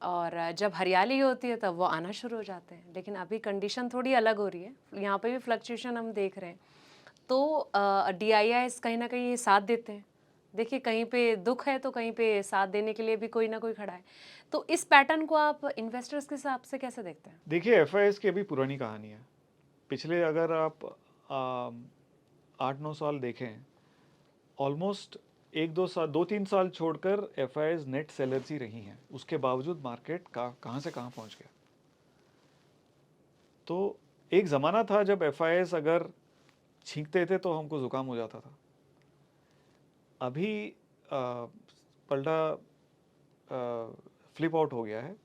और जब हरियाली होती है तब वो आना शुरू हो जाते हैं। लेकिन अभी कंडीशन थोड़ी अलग हो रही है, यहाँ पे भी फ्लक्चुएशन हम देख रहे हैं। तो डीआईआईस कहीं ना कहीं ये साथ देते हैं। देखिए, कहीं पे दुख है तो कहीं पे साथ देने के लिए भी कोई ना कोई खड़ा है। तो इस पैटर्न को आप इन्वेस्टर्स के हिसाब से कैसे देखते हैं? देखिए, एफआईएस की अभी पुरानी कहानी है। पिछले अगर आप 8-9 साल देखें, ऑलमोस्ट 2-3 साल छोड़कर एफआईएस नेट सेलर्स ही रही हैं। उसके बावजूद मार्केट कहाँ से कहाँ पहुँच गया। तो एक ज़माना था जब एफआईएस अगर छींकते थे तो हमको जुकाम हो जाता था। अभी पलटा फ्लिप आउट हो गया है।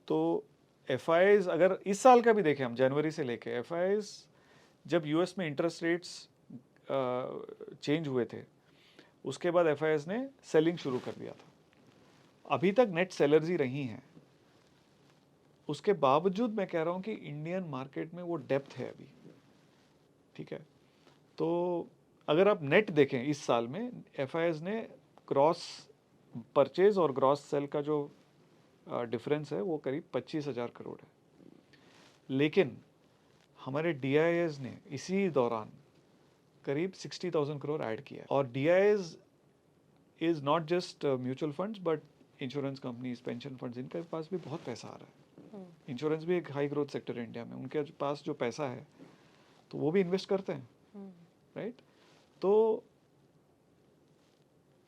तो एफआईआईज अगर इस साल का भी देखें हम, जनवरी से लेके एफआईआईज जब यूएस में इंटरेस्ट रेट्स चेंज हुए थे, उसके बाद एफआईआईज ने सेलिंग शुरू कर दिया था। अभी तक नेट सेलर्स ही रही हैं। उसके बावजूद मैं कह रहा हूँ कि इंडियन मार्केट में वो डेप्थ है अभी, ठीक है। तो अगर आप नेट देखें इस साल में, एफआईआईज ने ग्रॉस परचेज और ग्रॉस सेल का जो डिफरेंस है वो करीब 25,000 करोड़ है। लेकिन हमारे डीआईएस ने इसी दौरान करीब 60,000 करोड़ ऐड किया है। और DIIs is not just mutual funds but insurance companies, pension funds, इनके पास भी बहुत पैसा आ रहा है। इंश्योरेंस भी एक हाई ग्रोथ सेक्टर है इंडिया में, उनके पास जो पैसा है तो वो भी इन्वेस्ट करते हैं, राइट। तो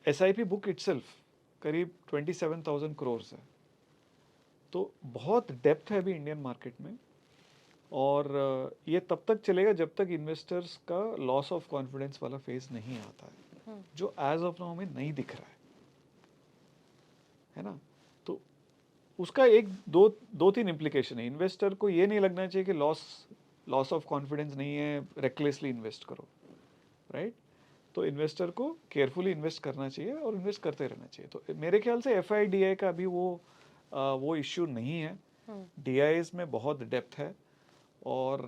एसआईपी बुक इटसेल्फ करीब 27,000 करोड़ है। तो बहुत डेप्थ है अभी इंडियन मार्केट में। और ये तब तक चलेगा जब तक इन्वेस्टर्स का लॉस ऑफ कॉन्फिडेंस वाला फेज नहीं आता है, जो एज ऑफ नाउ में नहीं दिख रहा है ना। तो उसका एक दो तीन इम्प्लीकेशन है। इन्वेस्टर को ये नहीं लगना चाहिए कि लॉस ऑफ कॉन्फिडेंस नहीं है, रेकलेसली इन्वेस्ट करो, राइट। तो इन्वेस्टर को केयरफुली इन्वेस्ट करना चाहिए और इन्वेस्ट करते रहना चाहिए। तो मेरे ख्याल से एफआईडीआई का अभी वो इश्यू नहीं है। डीआईएस में बहुत डेप्थ है और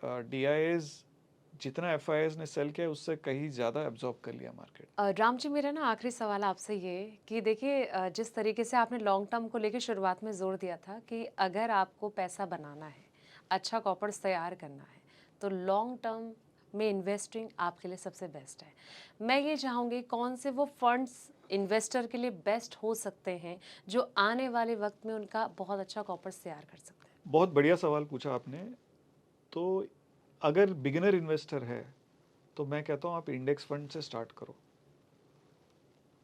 डीआईएस जितना एफआईआईज ने सेल किया उससे कहीं ज़्यादा एब्जॉर्ब कर लिया मार्केट। राम जी, मेरा ना आखिरी सवाल आपसे ये कि देखिए, जिस तरीके से आपने लॉन्ग टर्म को लेकर शुरुआत में जोर दिया था कि अगर आपको पैसा बनाना है, अच्छा कॉर्पस तैयार करना है, तो लॉन्ग टर्म में इन्वेस्टिंग आपके लिए सबसे बेस्ट है। मैं ये चाहूँगी कौन से वो फंड्स इन्वेस्टर के लिए बेस्ट हो सकते हैं जो आने वाले वक्त में उनका बहुत अच्छा कॉर्पस तैयार कर सकते हैं। बहुत बढ़िया सवाल पूछा आपने। तो अगर बिगिनर इन्वेस्टर है तो मैं कहता हूँ आप इंडेक्स फंड से स्टार्ट करो।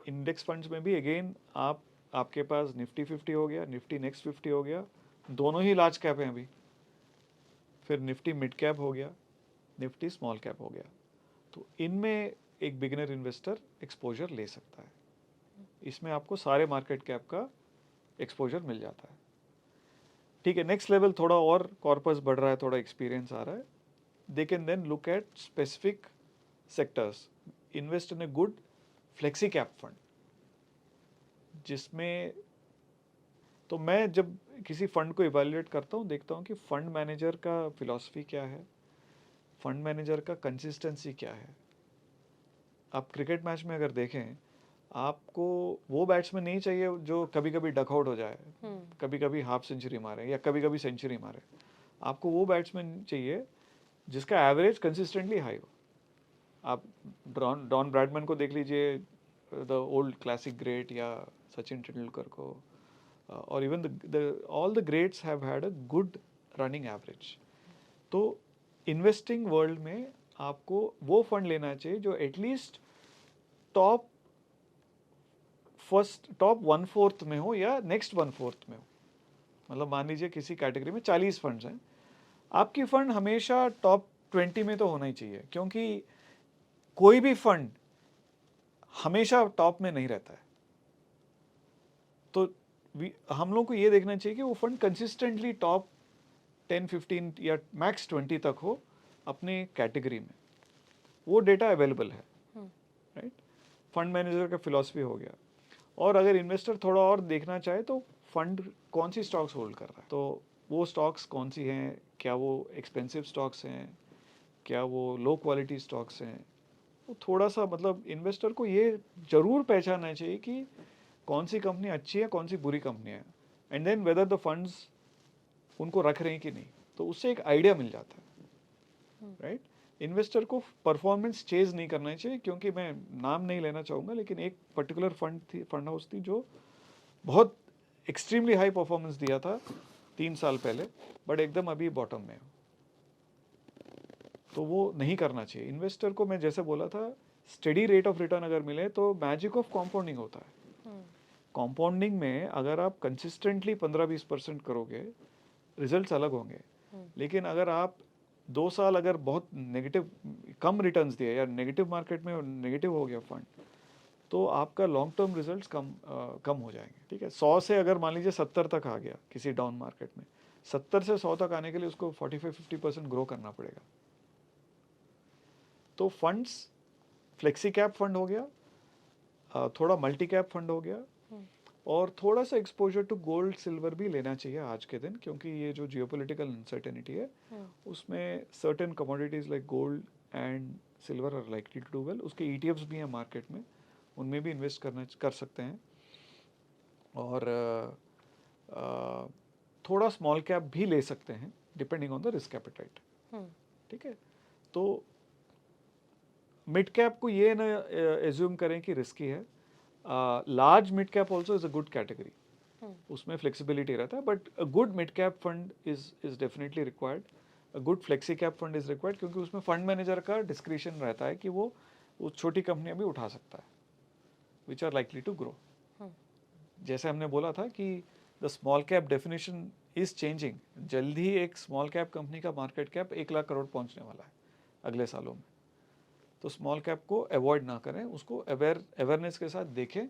इंडेक्स फंड्स में भी अगेन आपके पास निफ्टी 50 हो गया, निफ्टी नेक्स्ट 50 हो गया, दोनों ही लार्ज कैप हैं अभी। फिर निफ्टी मिड कैप हो गया, निफ्टी स्मॉल कैप हो गया। तो इनमें एक बिगिनर इन्वेस्टर एक्सपोजर ले सकता है। इसमें आपको सारे मार्केट कैप का एक्सपोजर मिल जाता है, ठीक है। नेक्स्ट लेवल थोड़ा और कॉर्पस बढ़ रहा है, थोड़ा एक्सपीरियंस आ रहा है, they can then look at specific sectors, invest in a good flexi cap fund, जिसमें तो मैं जब किसी फंड को इवेल्युएट करता हूँ, देखता हूँ कि फंड मैनेजर का फिलॉसफी क्या है, फंड मैनेजर का कंसिस्टेंसी क्या है। आप क्रिकेट मैच में अगर देखें, आपको वो बैट्समैन नहीं चाहिए जो कभी कभी डकआउट हो जाए, कभी कभी हाफ सेंचुरी मारे या कभी कभी सेंचुरी मारे। आपको वो बैट्समैन चाहिए जिसका एवरेज कंसिस्टेंटली हाई हो। आप डॉन ब्रैडमैन को देख लीजिए, द ओल्ड क्लासिक ग्रेट, या सचिन तेंदुलकर को, और even all the greats have had a good running average. तो इन्वेस्टिंग वर्ल्ड में आपको वो फंड लेना चाहिए जो एटलीस्ट टॉप 1/4 में हो या नेक्स्ट 1/4 में हो। मतलब मान लीजिए किसी कैटेगरी में 40 फंड्स हैं, आपकी फंड हमेशा टॉप 20 में तो होना ही चाहिए, क्योंकि कोई भी फंड हमेशा टॉप में नहीं रहता है। तो हम लोग को ये देखना चाहिए कि वो फंड कंसिस्टेंटली टॉप 10, 15 या मैक्स 20 तक हो अपने कैटेगरी में। वो डेटा अवेलेबल है, राइट। फंड मैनेजर का फिलॉसफी हो गया। और अगर इन्वेस्टर थोड़ा और देखना चाहे तो फंड कौन सी स्टॉक्स होल्ड कर रहा है, तो वो स्टॉक्स कौन सी हैं, क्या वो एक्सपेंसिव स्टॉक्स हैं, क्या वो लो क्वालिटी स्टॉक्स हैं। वो थोड़ा सा मतलब इन्वेस्टर को ये जरूर पहचानना चाहिए कि कौन सी कंपनी अच्छी है, कौन सी बुरी कंपनी है, and then whether the funds उनको रख रहे हैं कि नहीं। तो उससे एक आइडिया मिल जाता है, राइट। इन्वेस्टर को परफॉर्मेंस चेज नहीं करना चाहिए, क्योंकि मैं नाम नहीं लेना चाहूँगा, लेकिन एक पर्टिकुलर फंड हाउस थी जो बहुत एक्सट्रीमली हाई परफॉर्मेंस दिया था 3 साल पहले, बट एकदम अभी बॉटम में। तो वो नहीं करना चाहिए इन्वेस्टर को। मैं जैसे बोला था, स्टेडी रेट ऑफ रिटर्न अगर मिले तो मैजिक ऑफ कॉम्पाउंडिंग होता है। कॉम्पाउंडिंग में अगर आप कंसिस्टेंटली 15-20% करोगे, रिजल्ट्स अलग होंगे। लेकिन अगर आप 2 साल अगर बहुत नेगेटिव कम रिटर्न्स दिए या नेगेटिव मार्केट में नेगेटिव हो गया फंड, तो आपका लॉन्ग टर्म रिजल्ट्स कम हो जाएंगे। ठीक है, 100 से अगर मान लीजिए 70 तक आ गया किसी डाउन मार्केट में, 70 से 100 तक आने के लिए उसको 45-50% ग्रो करना पड़ेगा। तो फंड्स, फ्लेक्सी कैप फंड हो गया, थोड़ा मल्टी कैप फंड हो गया, और थोड़ा सा एक्सपोजर टू गोल्ड सिल्वर भी लेना चाहिए आज के दिन, क्योंकि ये जो जियोपॉलिटिकल अनसर्टेनिटी है उसमें certain commodities like gold and silver are likely to do well. उसके ETFs भी हैं मार्केट में, उनमें भी इन्वेस्ट कर सकते हैं। और थोड़ा स्मॉल कैप भी ले सकते हैं depending on the risk appetite. ठीक है, तो मिड कैप को ये ना एज्यूम करें कि रिस्की है। Large mid cap also is a good category, उसमें फ्लेक्सिबिलिटी रहता है, but a good mid cap fund is definitely required. A good flexi cap fund is required, क्योंकि उसमें फंड मैनेजर का डिस्क्रिशन रहता है कि वो छोटी कंपनियां भी उठा सकता है which are likely to grow. जैसे हमने बोला था कि the small cap definition is changing. जल्द ही एक स्मॉल कैप कंपनी का मार्केट कैप 1 लाख करोड़ पहुंचने वाला है अगले सालों में। तो स्मॉल कैप को अवॉइड ना करें, उसको अवेयरनेस के साथ देखें,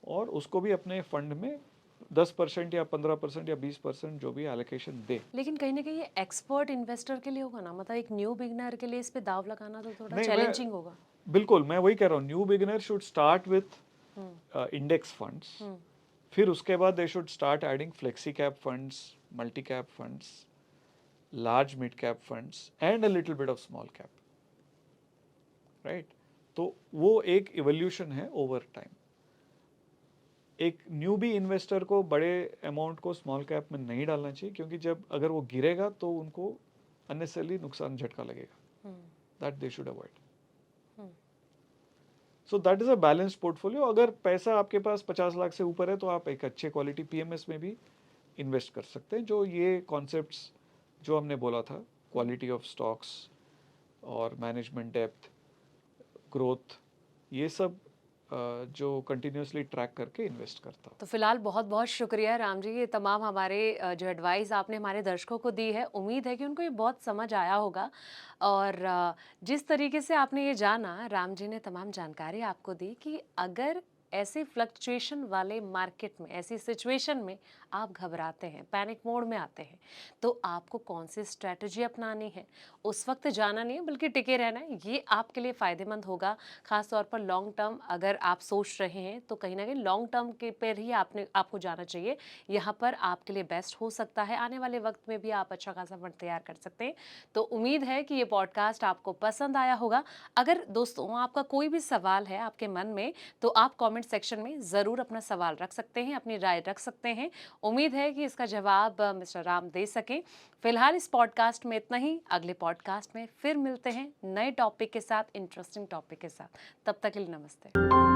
और उसको भी अपने फंड में 10% या 15% या 20% जो भी एलोकेशन दे। लेकिन कहीं ना कहीं ये एक्सपर्ट इन्वेस्टर के लिए होगा ना, मतलब एक न्यू बिगनर के लिए इस पे दाव लगाना तो थोड़ा नहीं, चैलेंजिंग होगा। बिल्कुल, मैं वही कह रहा हूँ, new beginner should start with index funds, फिर उसके बाद they should start adding flexi cap funds, multi cap funds, large mid cap funds and a little bit of small cap. Right, तो वो एक इवोल्यूशन है ओवर टाइम। एक newbie investor को बड़े अमाउंट को स्मॉल कैप में नहीं डालना चाहिए, क्योंकि जब अगर वो गिरेगा तो उनको अननेसेसरली नुकसान झटका लगेगा। That they should avoid. So that is a balanced portfolio. अगर पैसा आपके पास 50 लाख से ऊपर है तो आप एक अच्छे क्वालिटी PMS में भी इन्वेस्ट कर सकते हैं, जो ये कॉन्सेप्ट्स जो हमने बोला था, क्वालिटी ऑफ स्टॉक्स और मैनेजमेंट डेप्थ, ग्रोथ, ये सब जो कंटिन्यूसली ट्रैक करके इन्वेस्ट करता हूँ। तो फिलहाल बहुत बहुत शुक्रिया राम जी, ये तमाम हमारे जो एडवाइस आपने हमारे दर्शकों को दी है, उम्मीद है कि उनको ये बहुत समझ आया होगा। और जिस तरीके से आपने ये जाना, राम जी ने तमाम जानकारी आपको दी कि अगर ऐसे फ्लक्चुएशन वाले मार्केट में, ऐसी सिचुएशन में आप घबराते हैं, पैनिक मोड में आते हैं, तो आपको कौन सी स्ट्रैटेजी अपनानी है, उस वक्त जाना नहीं है बल्कि टिके रहना है। ये आपके लिए फ़ायदेमंद होगा, ख़ास तौर पर लॉन्ग टर्म अगर आप सोच रहे हैं तो कहीं ना कहीं लॉन्ग टर्म के पर ही आपको जाना चाहिए। यहाँ पर आपके लिए बेस्ट हो सकता है, आने वाले वक्त में भी आप अच्छा खासा फंड तैयार कर सकते हैं। तो उम्मीद है कि ये पॉडकास्ट आपको पसंद आया होगा। अगर दोस्तों आपका कोई भी सवाल है आपके मन में, तो आप कमेंट सेक्शन में ज़रूर अपना सवाल रख सकते हैं, अपनी राय रख सकते हैं। उम्मीद है कि इसका जवाब मिस्टर राम दे सकें। फिलहाल इस पॉडकास्ट में इतना ही। अगले पॉडकास्ट में फिर मिलते हैं नए टॉपिक के साथ, इंटरेस्टिंग टॉपिक के साथ। तब तक के लिए नमस्ते।